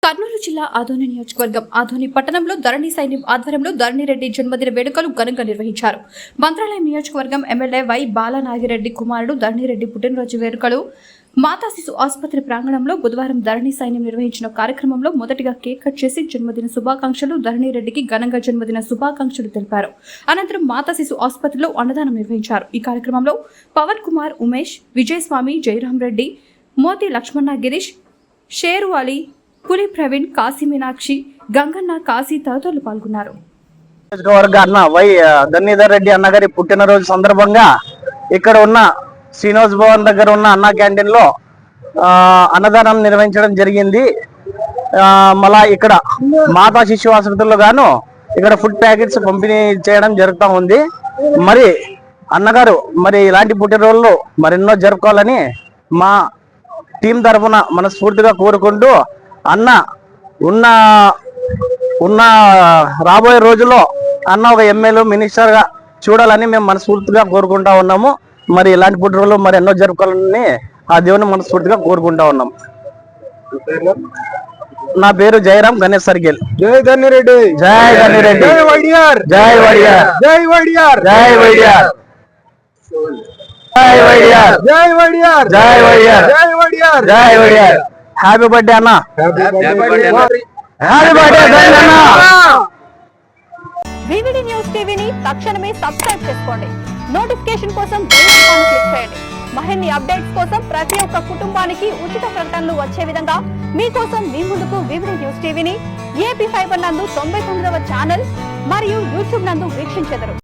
కర్నూలు జిల్లా ఆదోని నియోజకవర్గం ఆదోని పట్టణంలో ధరణి సైన్యం ఆధ్వర్యంలో ధరణిరెడ్డి జన్మదిన వేడుకలు ఘనంగా నిర్వహించారు. మంత్రాలయం నియోజకవర్గం ఎమ్మెల్యే వై బాలనాగిరెడ్డి కుమారుడు ధరణిరెడ్డి పుట్టినరోజు వేడుకలు మాతా శిశు ఆసుపత్రి ప్రాంగణంలో బుధవారం ధరణి సైన్యం నిర్వహించిన కార్యక్రమంలో మొదటిగా కేక్ కట్ చేసి జన్మదిన శుభాకాంక్షలు ధరణిరెడ్డికి ఘనంగా జన్మదిన శుభాకాంక్షలు తెలిపారు. అనంతరం మాతా శిశు ఆసుపత్రిలో అన్నదానం నిర్వహించారు. ఈ కార్యక్రమంలో పవన్ కుమార్, ఉమేష్, విజయస్వామి, జయరాం రెడ్డి, మోతి లక్ష్మణ, గిరీష్, షేరు అలీ, పులి ప్రవీణ్, కాశీ మీనాక్షి, గంగన్న, కాశీ తదితరులు పాల్గొన్నారు. అన్న వై ధన్యధర్ రెడ్డి అన్నగారి పుట్టినరోజు సందర్భంగా ఇక్కడ ఉన్న శ్రీనివాస్ భవన్ దగ్గర ఉన్న అన్న క్యాంటీన్ లో అన్నదానం నిర్వహించడం జరిగింది. మళ్ళా ఇక్కడ మాతా శిశు ఆసుపత్రిలో గాను ఇక్కడ ఫుడ్ ప్యాకెట్స్ పంపిణీ చేయడం జరుగుతూ ఉంది. మరి అన్నగారు మరి ఇలాంటి పుట్టినరోజులు మరెన్నో జరుపుకోవాలని మా టీం తరఫున మనస్ఫూర్తిగా కోరుకుంటూ అన్న ఉన్న రాబోయే రోజుల్లో అన్న ఒక ఎమ్మెల్యే మినిస్టర్ గా చూడాలని మేము మనస్ఫూర్తిగా కోరుకుంటా ఉన్నాము. మరి ఇలాంటి పుట్టినరోజులు మరి ఎన్నో జరుపుకోవాలని ఆ దేవుని మనస్ఫూర్తిగా కోరుకుంటా ఉన్నాం. నా పేరు జయరాం గణేష్ సర్గేల్. జై ధన్యరెడ్డి, జై ధన్యరెడ్డి, జై వైడియార్, జై వైడియార్, జై వైడియార్, జై వైడియార్, జై వైడియార్, జై వైడియార్, జై వైడియార్, జై వైడియార్, జై వైడియార్. హ్యాపీ బర్త్డే అన్న, హ్యాపీ బర్త్డే అన్న. వివిడి న్యూస్ టీవీని తక్షణమే సబ్స్క్రైబ్ చేసుకోండి. నోటిఫికేషన్ కోసం బెల్ ఐకాన్ క్లిక్ చేయండి. మరిన్ని అప్డేట్స్ కోసం ప్రతి ఒక్క కుటుంబానికి ఉచిత ప్రకటనలు వచ్చే విధంగా మీకోసం మీ ముందుకు వివిడి న్యూస్ టీవీని ఏపీ ఫైబర్ నందు 99వ ఛానల్ మరియు యూట్యూబ్ నందు వీక్షించెదరు.